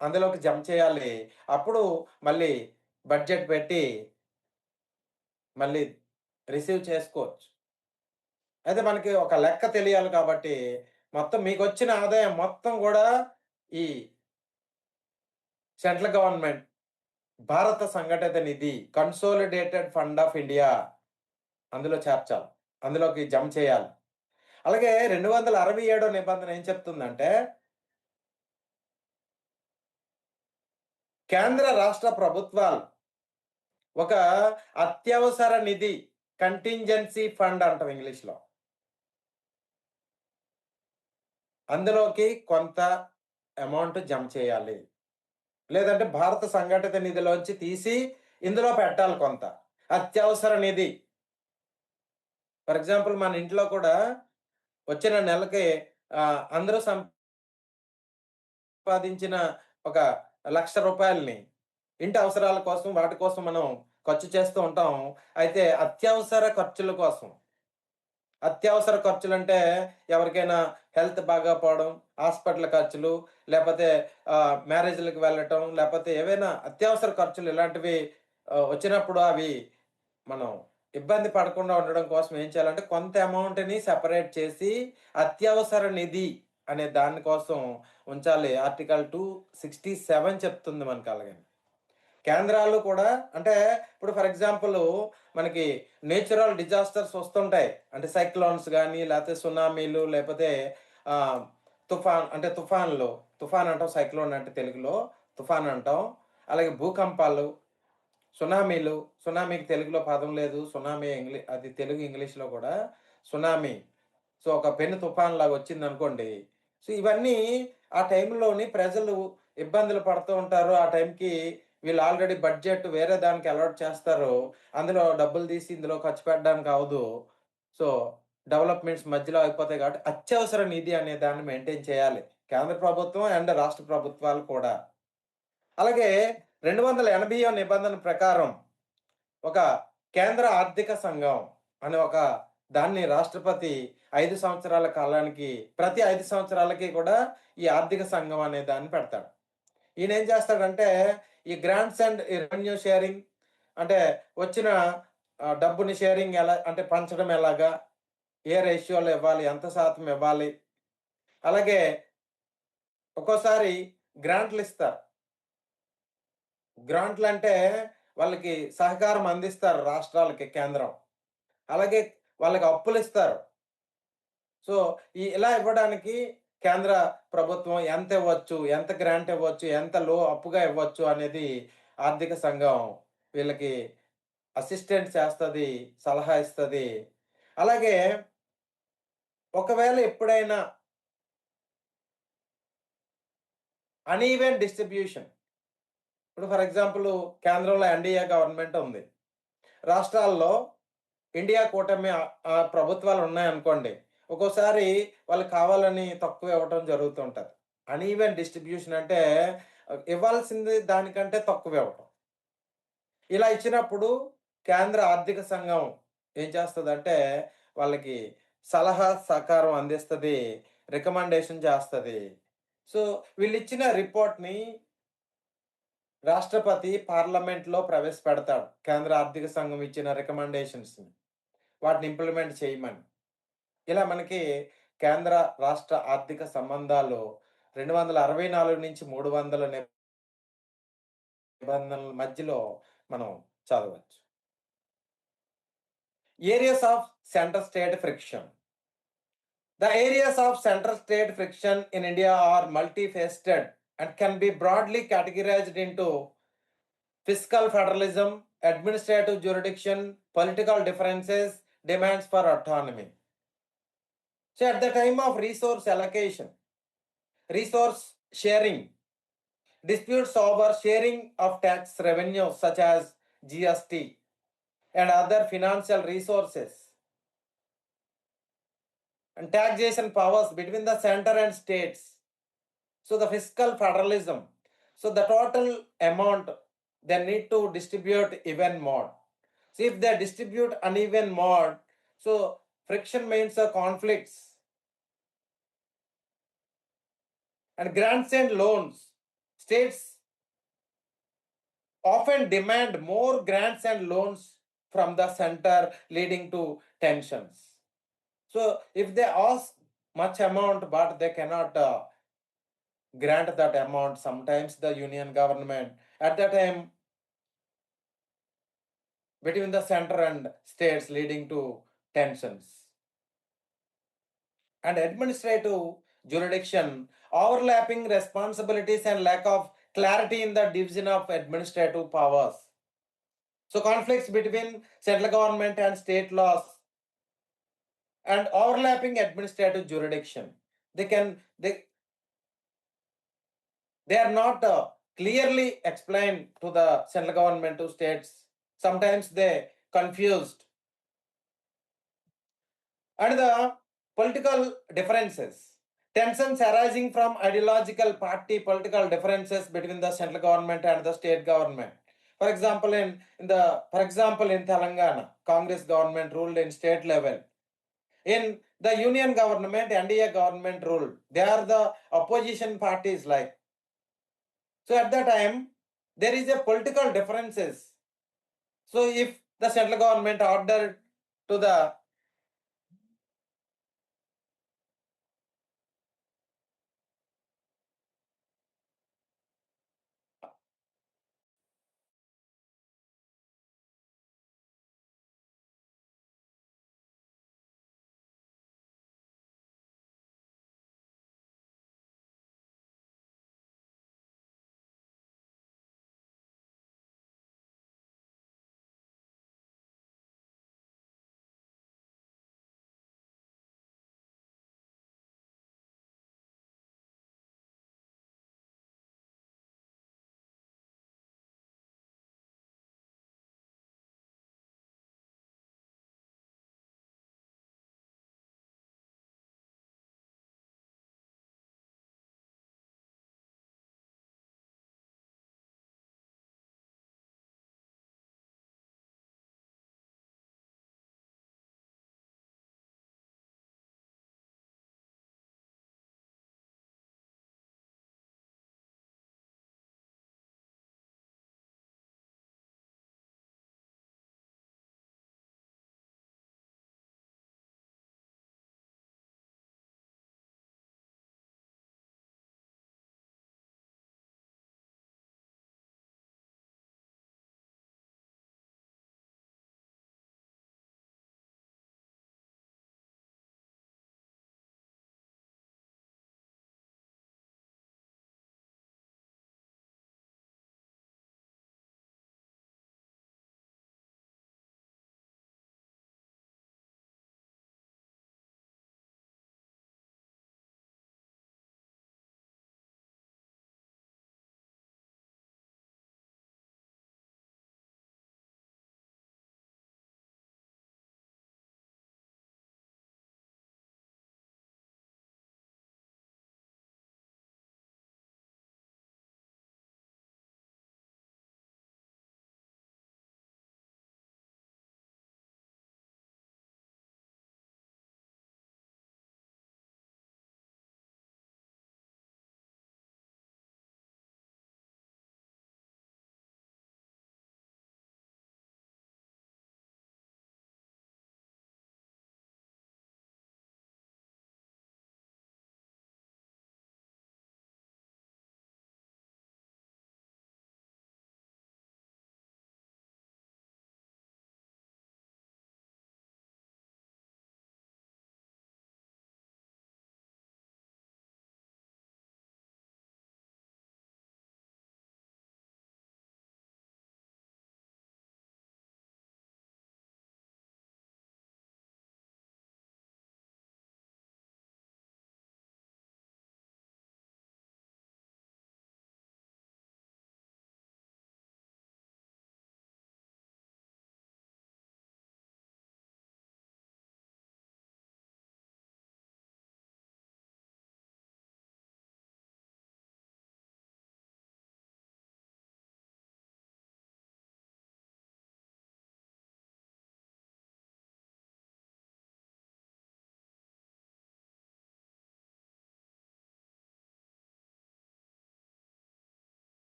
అందులోకి జమ చేయాలి. అప్పుడు మళ్ళీ బడ్జెట్ పెట్టి మళ్ళీ రిసీవ్ చేసుకోవచ్చు. అయితే మనకి ఒక లెక్క తెలియాలి కాబట్టి, మొత్తం మీకొచ్చిన ఆదాయం మొత్తం గూడా ఈ సెంట్రల్ గవర్నమెంట్, భారత సంఘటిత నిధి, కన్సాలిడేటెడ్ ఫండ్ ఆఫ్ ఇండియా అందులో చేర్చాలి. అందులోకి జమ చేయాలి. అలాగే 267 నిబంధన ఏం చెప్తుందంటే, కేంద్ర రాష్ట్ర ప్రభుత్వాలు ఒక అత్యవసర నిధి, కంటింజెన్సీ ఫండ్ అంటాం ఇంగ్లీష్‌లో. అందులోకి కొంత అమౌంట్ జమ చేయాలి. లేదంటే భారత సంఘటిత నిధిలోంచి తీసి ఇందులో పెట్టాలి కొంత. అత్యవసర నిధి. ఫర్ ఎగ్జాంపుల్ మన ఇంట్లో కూడా వచ్చిన నెలకి అందరూ సంపాదించిన ఒక రూ. 1,00,000 ఇంటి అవసరాల కోసం, వాటి కోసం మనం ఖర్చు చేస్తూ ఉంటాం. అయితే అత్యవసర ఖర్చులంటే ఎవరికైనా హెల్త్ బాగాపోవడం, హాస్పిటల్ ఖర్చులు, లేపోతే మ్యారేజ్‌లకి వెళ్ళటం, లేపోతే ఏవైనా అత్యవసర ఖర్చులు ఇలాంటివి వచ్చినప్పుడు అవి మనం ఇబ్బంది పడకుండా ఉండడం కోసం ఏం చేయాలంటే కొంత అమౌంట్‌ని సెపరేట్ చేసి అత్యవసర నిధి అనే దాని కోసం ఉంచాలి. ఆర్టికల్ 267 చెప్తుంది మనకు అలాగని. కేంద్రాలు కూడా అంటే ఇప్పుడు ఫర్ ఎగ్జాంపుల్ మనకి నేచురల్ డిజాస్టర్స్ వస్తుంటాయి. అంటే సైక్లోన్స్ గాని, లేతే సునామీలు, లేపోతే ఆహ్, తుఫాన్లు. తుఫాన్ అంటాం, సైక్లోన్ అంటే తెలుగులో తుఫాన్ అంటాం. అలాగే భూకంపాలు, సునామీలు. సునామీకి తెలుగులో పదం లేదు. సునామీ అది తెలుగు, ఇంగ్లీష్‌లో కూడా సునామీ. సో, ఒక పెను తుఫాన్‌లాగా వచ్చిందనుకోండి. సో, ఇవన్నీ ఆ టైంలోని ప్రజలు ఇబ్బందులు పడుతూ ఉంటారు. ఆ టైంకి వీళ్ళు ఆల్రెడీ బడ్జెట్ వేరే దానికి అలాట్ చేస్తారు. అందులో డబ్బులు తీసి ఇందులో ఖర్చు పెట్టడానికి అవ్వదు. సో, డెవలప్‌మెంట్స్ మధ్యలో అయిపోతాయి కాబట్టి అత్యవసర నిధి అనే దాన్ని మెయింటైన్ చేయాలి. కేంద్ర ప్రభుత్వం అండ్ రాష్ట్ర ప్రభుత్వాలు కూడా. అలాగే 280 నిబంధన ప్రకారం ఒక కేంద్ర ఆర్థిక సంఘం అనే ఒక దాన్ని రాష్ట్రపతి 5 సంవత్సరాల కాలానికి, ప్రతి 5 సంవత్సరాలకి కూడా ఈ ఆర్థిక సంఘం అనే దాన్ని పెడతాడు. ఈయనేం చేస్తాడంటే, ఈ గ్రాంట్స్ అండ్ ఈ రెవెన్యూ షేరింగ్ అంటే వచ్చిన డబ్బుని షేరింగ్ ఎలా అంటే పంచడం ఎలాగా? ఏ రేషియోలో ఇవ్వాలి? ఎంత శాతం ఇవ్వాలి? అలాగే ఒక్కోసారి గ్రాంట్‌లిస్తారు. గ్రాంట్‌లంటే వాళ్ళకి సహకారం అందిస్తారు రాష్ట్రాలకి కేంద్రం. అలాగే వాళ్ళకి అప్పులిస్తారు. సో, ఇలా ఇవ్వడానికి కేంద్ర ప్రభుత్వం ఎంత ఇవ్వచ్చు? ఎంత గ్రాంట్ ఇవ్వచ్చు? ఎంత అప్పుగా ఇవ్వచ్చు? అనేది ఆర్థిక సంఘం వీళ్ళకి అసిస్టెంట్ చేస్తది, సలహా ఇస్తది. అలాగే ఒకవేళ ఎప్పుడైనా అన్‌ఈవెన్ డిస్ట్రిబ్యూషన్, ఇప్పుడు ఫర్ ఎగ్జాంపుల్ కేంద్రంలో ఎన్‌డీఏ గవర్నమెంట్ ఉంది. రాష్ట్రాల్లో ఇండియా కూటమి ప్రభుత్వాలు ఉన్నాయనుకోండి. ఒక్కోసారి వాళ్ళు కావాలని తక్కువ ఇవ్వటం జరుగుతుంటది. అన్‌ఈవెన్ డిస్ట్రిబ్యూషన్ అంటే ఇవ్వాల్సింది దానికంటే తక్కువ ఇవ్వటం. ఇలా ఇచ్చినప్పుడు కేంద్ర ఆర్థిక సంఘం ఏం చేస్తదంటే వాళ్ళకి సలహా, సహకారం అందిస్తది. రికమెండేషన్ చేస్తది. సో, వీళ్ళిచ్చిన రిపోర్ట్‌ని రాష్ట్రపతి పార్లమెంట్‌లో ప్రవేశపెడతాడు. కేంద్ర ఆర్థిక సంఘం ఇచ్చిన రికమెండేషన్స్‌ని. వాటిని ఇంప్లిమెంట్ చేయమని. ఇలా మనకి కేంద్ర, రాష్ట్ర ఆర్థిక సంబంధాలు 264 నుంచి 300 నిబంధనల మధ్యలో మనం చదవచ్చు. Areas of centre state friction. The areas of center state friction in India are multifaceted and can be broadly categorized into fiscal federalism, administrative jurisdiction, political differences, demands for autonomy. So at the time of resource allocation, resource sharing, disputes over sharing of tax revenue such as GST and other financial resources, and taxation powers between the center and states. So the fiscal federalism. So the total amount they need to distribute even more. So if they distribute uneven more, so friction means conflicts. And grants and loans. States often demand more grants and loans from the center, leading to tensions. So if they ask much amount but they cannot grant that amount, sometimes the union government at that time between the center and states, leading to tensions. And administrative jurisdiction, overlapping responsibilities and lack of clarity in the division of administrative powers. So conflicts between central government and state laws and overlapping administrative jurisdiction. They are not clearly explained to the central government to states. Sometimes they confused. And the political differences. Tensions arising from ideological party political differences between the central government and the state government. For example, in Telangana, Congress government ruled in state level. In the union government, NDA government ruled. They are the opposition parties like. So at that time, there is a political differences. So if the central government ordered to the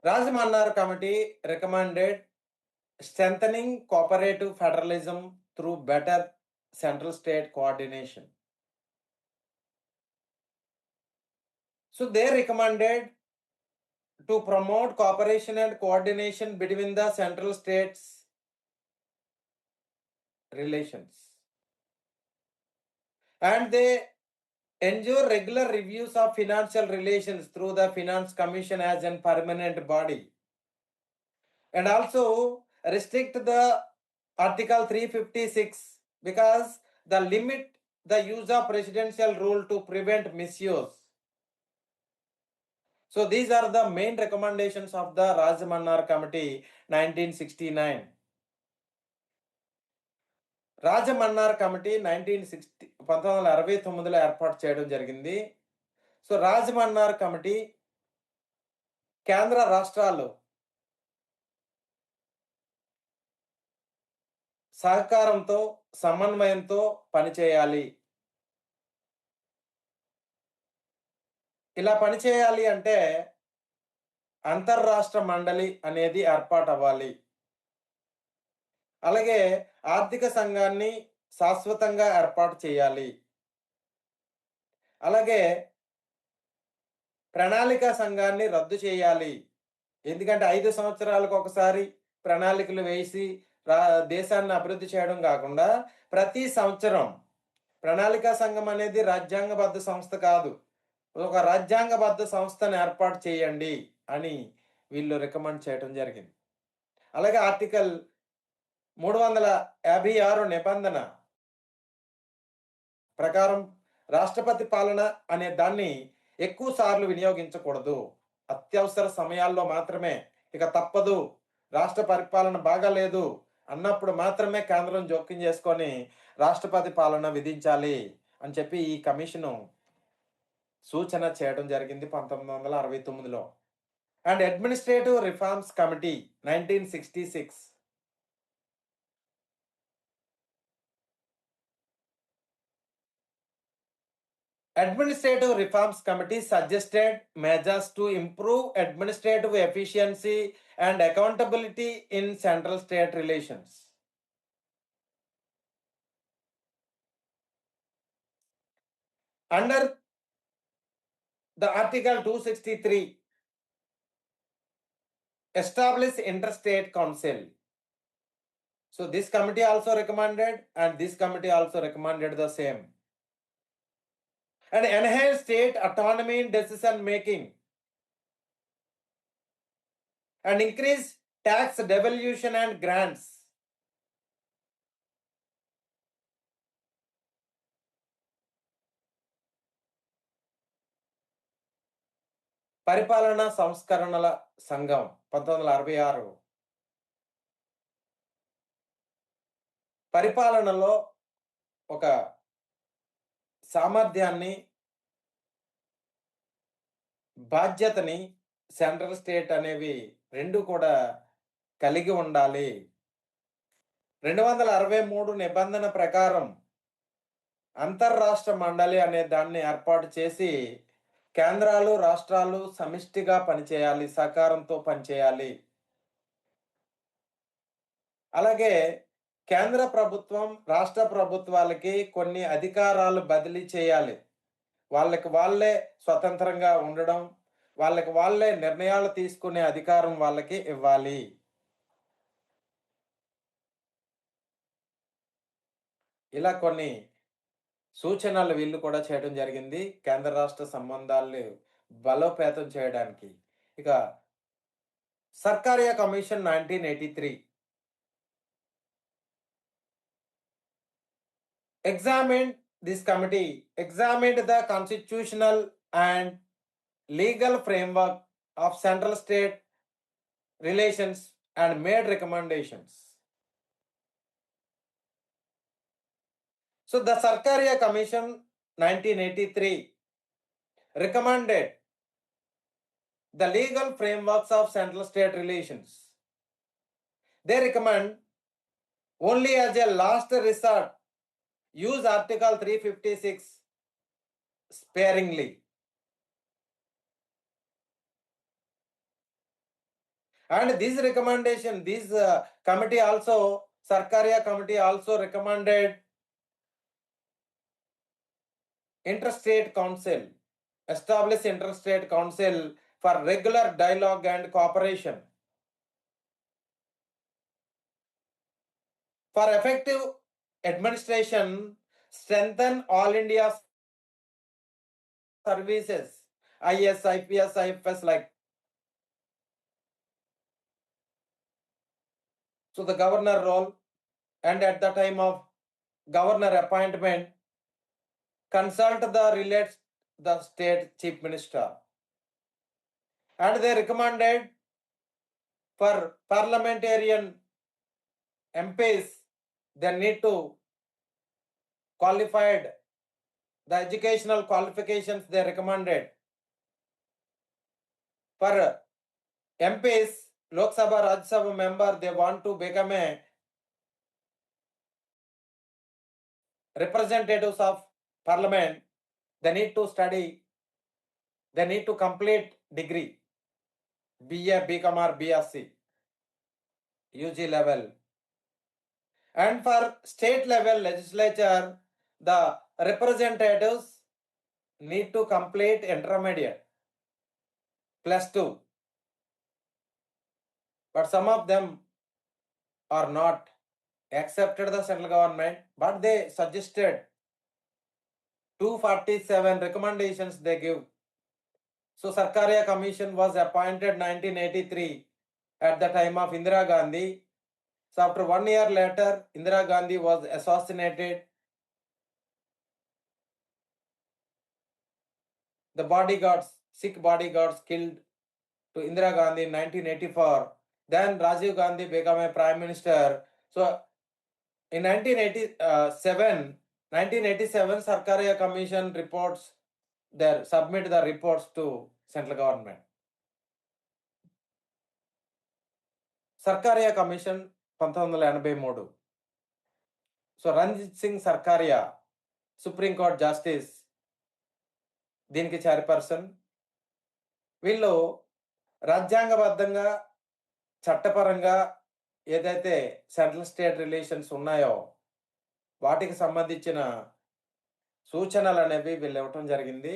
Rajmannar Committee recommended strengthening cooperative federalism through better central state coordination. So they recommended to promote cooperation and coordination between the central states relations. And they ensure regular reviews of financial relations through the Finance Commission as a permanent body. And also restrict the Article 356 because the limit the use of presidential rule to prevent misuse. So these are the main recommendations of the Rajmannar Committee 1969. Rajamannar committee 1969లో ఏర్పాటు చేయడం జరిగింది. So Rajamannar committee కేంద్ర రాష్ట్రాలు సహకారంతో సమన్వయంతో పనిచేయాలి. ఇలా పనిచేయాలి అంటే అంతర్రాష్ట్ర మండలి అనేది ఏర్పాటు అవ్వాలి. అలాగే ఆర్థిక సంఘాన్ని శాశ్వతంగా ఏర్పాటు చేయాలి. అలాగే ప్రణాళిక సంఘాన్ని రద్దు చేయాలి. ఎందుకంటే 5 సంవత్సరాలకు ఒకసారి ప్రణాళికలు వేసి దేశాన్ని అభివృద్ధి చేయడం కాకుండా ప్రతి సంవత్సరం ప్రణాళికా సంఘం అనేది రాజ్యాంగబద్ధ సంస్థ కాదు. ఒక రాజ్యాంగబద్ధ సంస్థను ఏర్పాటు చేయండి అని వీళ్ళు రికమెండ్ చేయడం జరిగింది. అలాగే ఆర్టికల్ 356 నిబంధన ప్రకారం రాష్ట్రపతి పాలన అనే దాన్ని ఎక్కువ సార్లు వినియోగించకూడదు. అత్యవసర సమయాల్లో మాత్రమే, ఇక తప్పదు, రాష్ట్ర పరిపాలన బాగాలేదు అన్నప్పుడు మాత్రమే కేంద్రం జోక్యం చేసుకొని రాష్ట్రపతి పాలన విధించాలి అని చెప్పి ఈ కమిషను సూచన చేయడం జరిగింది 1969లో. And administrative reforms committee 1966. Administrative Reforms Committee suggested measures to improve administrative efficiency and accountability in central state relations. Under the Article 263, establish interstate council. So this committee also recommended, and this committee also recommended the same. And enhance state autonomy in decision making and increase tax devolution and grants. పరిపాలనా సంస్కరణల సంఘం 1966 పరిపాలనలో ఒక సామర్థ్యాన్ని, బాధ్యతని central state అనేవి రెండు కూడా కలిగి ఉండాలి. 263 నిబంధన ప్రకారం అంతర్రాష్ట్ర మండలి అనే దాన్ని ఏర్పాటు చేసి కేంద్రాలు రాష్ట్రాలు సమిష్టిగా పనిచేయాలి, సహకారంతో పనిచేయాలి. అలాగే కేంద్ర ప్రభుత్వం రాష్ట్ర ప్రభుత్వాలకి కొన్ని అధికారాలు బదిలీ చేయాలి. వాళ్ళకి వాళ్ళే స్వతంత్రంగా ఉండడం, వాళ్ళకి వాళ్ళే నిర్ణయాలు తీసుకునే అధికారం వాళ్ళకి ఇవ్వాలి. ఇలా కొన్ని సూచనలు వీళ్ళు కూడా చేయడం జరిగింది కేంద్ర రాష్ట్ర సంబంధాలు బలోపేతం చేయడానికి. ఇక Sarkaria commission 1983 this committee examined the constitutional and legal framework of central state relations and made recommendations. So the Sarkaria Commission 1983 recommended the legal frameworks of central state relations. They recommend only as a last resort use Article 356 sparingly. And this recommendation, this committee also, Sarkaria committee also recommended interstate council, establish interstate council for regular dialogue and cooperation. For effective administration, strengthen all India services, IS, IPS, IFS, like. So the governor role, and at the time of governor appointment, consult the relates the state chief minister. And they recommended for parliamentarian MPs, they need to qualified, the educational qualifications they recommended. For MPs, Lok Sabha, Rajya Sabha member, they want to become a representatives of parliament, they need to study, they need to complete degree, BA, BCom or BSc, UG level. And for state level legislature, the representatives need to complete intermediate, +2. But some of them are not accepted the central government, but they suggested 247 recommendations they give. So Sarkaria Commission was appointed 1983 at the time of Indira Gandhi. So after 1 year later, Indira Gandhi was assassinated. The bodyguards, Sikh bodyguards killed to Indira Gandhi in 1984. Then Rajiv Gandhi became a prime minister. So in 1987, Sarkaria Commission reports, submit the reports to central government. Sarkaria Commission 1983. So Ranjit Singh Sarkaria, Supreme Court justice, దీనికి chairperson. వీళ్ళు రాజ్యాంగబద్ధంగా, చట్టపరంగా ఏదైతే central state relations ఉన్నాయో వాటికి సంబంధించిన సూచనలు అనేవి వీళ్ళు ఇవ్వటం జరిగింది.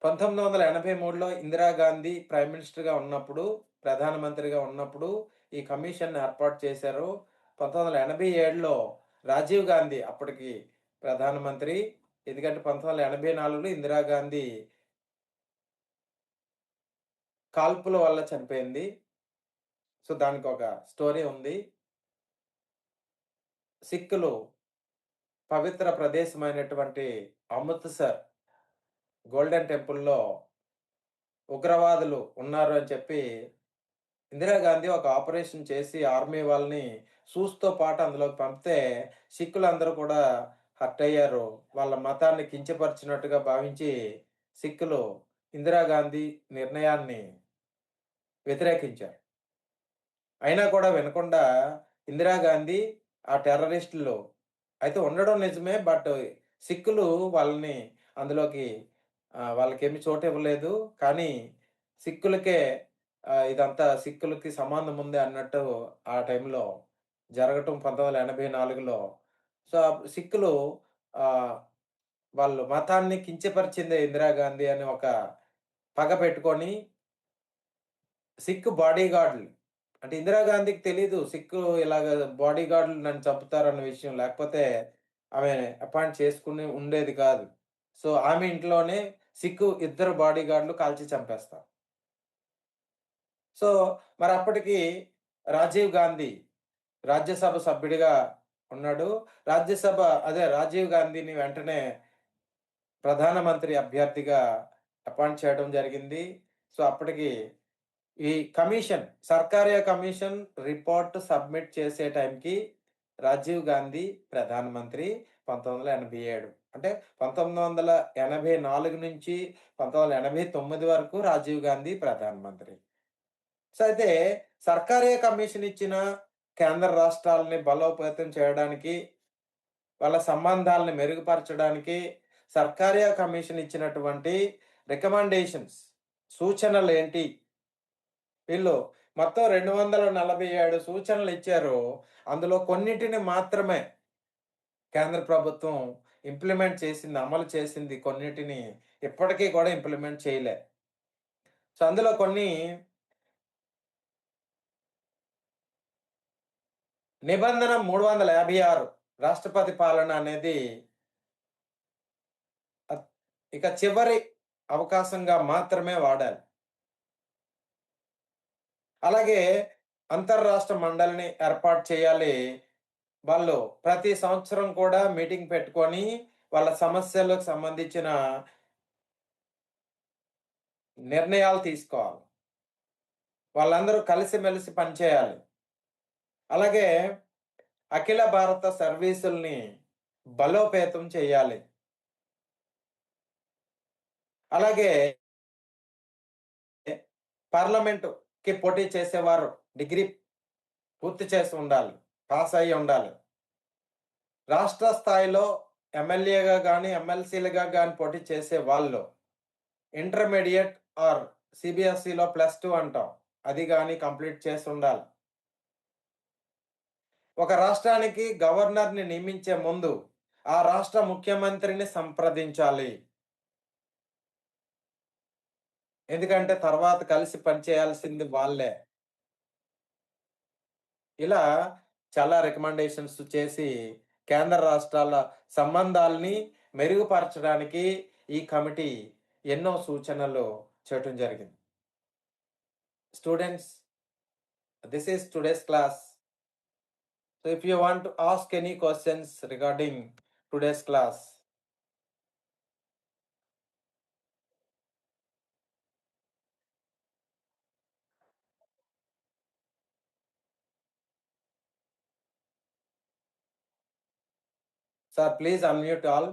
1983లో ఇందిరాగాంధీ ప్రైమ్ మినిస్టర్గా ఉన్నప్పుడు, ప్రధానమంత్రిగా ఉన్నప్పుడు ఈ కమిషన్ ఏర్పాటు చేశారు. 1987లో రాజీవ్ గాంధీ అప్పటికి ప్రధానమంత్రి, ఎందుకంటే 1984లో ఇందిరాగాంధీ కాల్పుల వల్ల చనిపోయింది. సో దానికి ఒక స్టోరీ ఉంది. సిక్కులు పవిత్ర ప్రదేశమైనటువంటి అమృత్సర్ గోల్డెన్ టెంపుల్లో ఉగ్రవాదులు ఉన్నారు అని చెప్పి ఇందిరాగాంధీ ఒక ఆపరేషన్ చేసి ఆర్మీ వాళ్ళని సూస్తో పాటు అందులోకి పంపితే సిక్కులందరూ కూడా హర్ట్ అయ్యారు. వాళ్ళ మతాన్ని కించపరిచినట్టుగా భావించి సిక్కులు ఇందిరాగాంధీ నిర్ణయాన్ని వ్యతిరేకించారు. అయినా కూడా వినకుండా ఇందిరాగాంధీ ఆ టెర్రరిస్టులు అయితే ఉండడం నిజమే, బట్ సిక్కులు వాళ్ళని అందులోకి వాళ్ళకేమి చోటు ఇవ్వలేదు. కానీ సిక్కులకే ఇదంతా సిక్కులకి సంబంధం ఉంది అన్నట్టు ఆ టైంలో జరగటం 1984లో. సో సిక్కులు వాళ్ళు మతాన్ని కించపరిచిందే ఇందిరాగాంధీ అని ఒక పగ పెట్టుకొని సిక్ బాడీగార్డులు, అంటే ఇందిరాగాంధీకి తెలీదు సిక్కు ఇలాగ బాడీగార్డులు నన్ను చంపుతారన్న విషయం, లేకపోతే ఆమె అపాయింట్ చేసుకుని ఉండేది కాదు. సో ఆమె ఇంట్లోనే సిక్కు 2 బాడీగార్డులు కాల్చి చంపేస్తారు. సో మరి అప్పటికి రాజీవ్ గాంధీ రాజ్యసభ సభ్యుడిగా ఉన్నాడు. రాజీవ్ గాంధీని వెంటనే ప్రధానమంత్రి అభ్యర్థిగా అపాయింట్ చేయడం జరిగింది. సో అప్పటికి ఈ commission, Sarkaria commission report submit చేసే టైంకి రాజీవ్ గాంధీ ప్రధానమంత్రి 1987. అంటే 1984 నుంచి 1989 వరకు రాజీవ్ గాంధీ ప్రధానమంత్రి. సో అయితే సర్కారియా కమిషన్ ఇచ్చిన కేంద్ర రాష్ట్రాలని బలోపేతం చేయడానికి, వాళ్ళ సంబంధాలను మెరుగుపరచడానికి సర్కారియా కమిషన్ ఇచ్చినటువంటి రికమెండేషన్స్, సూచనలు ఏంటి వీళ్ళు మొత్తం 247 సూచనలు ఇచ్చారు. అందులో కొన్నిటిని మాత్రమే కేంద్ర ప్రభుత్వం ఇంప్లిమెంట్ చేసింది. అమలు చేసింది. కొన్నిటిని ఇప్పటికీ కూడా ఇంప్లిమెంట్ చేయలే. సో, అందులో కొన్ని నిబంధన 356 రాష్ట్రపతి పాలన అనేది అత్ ఇక చివరి అవకాశంగా మాత్రమే వాడాలి. అలాగే అంతర్రాష్ట్ర మండలిని ఏర్పాటు చేయాలి. వాళ్ళు ప్రతి సంవత్సరం కూడా మీటింగ్ పెట్టుకొని వాళ్ళ సమస్యలకు సంబంధించిన నిర్ణయాలు తీసుకోవాలి. వాళ్ళందరూ కలిసిమెలిసి పనిచేయాలి. అలాగే అఖిల భారత సర్వీసుల్ని బలోపేతం చేయాలి. అలాగే పార్లమెంటుకి పోటీ చేసేవారు డిగ్రీ పూర్తి చేసి ఉండాలి. పాస్ అయ్యి ఉండాలి. రాష్ట్ర స్థాయిలో ఎమ్మెల్యేగా గాని, ఎమ్మెల్సీలుగా గాని పోటీ చేసే వాళ్ళు ఇంటర్మీడియేట్ ఆర్ సీబీఎస్ఈలో +2 అంటాం. అది గాని కంప్లీట్ చేసుండాలి. ఒక రాష్ట్రానికి గవర్నర్‌ని నియమించే ముందు ఆ రాష్ట్ర ముఖ్యమంత్రిని సంప్రదించాలి. ఎందుకంటే తర్వాత కలిసి పనిచేయాల్సింది వాళ్ళే. ఇలా చాలా రికమెండేషన్స్ చేసి కేంద్ర రాష్ట్రాల సంబంధాల్ని మెరుగుపరచడానికి ఈ కమిటీ ఎన్నో సూచనలు చేయటం జరిగింది. Students, this is today's class. So if you want to ask any questions regarding today's class, sir, please unmute all.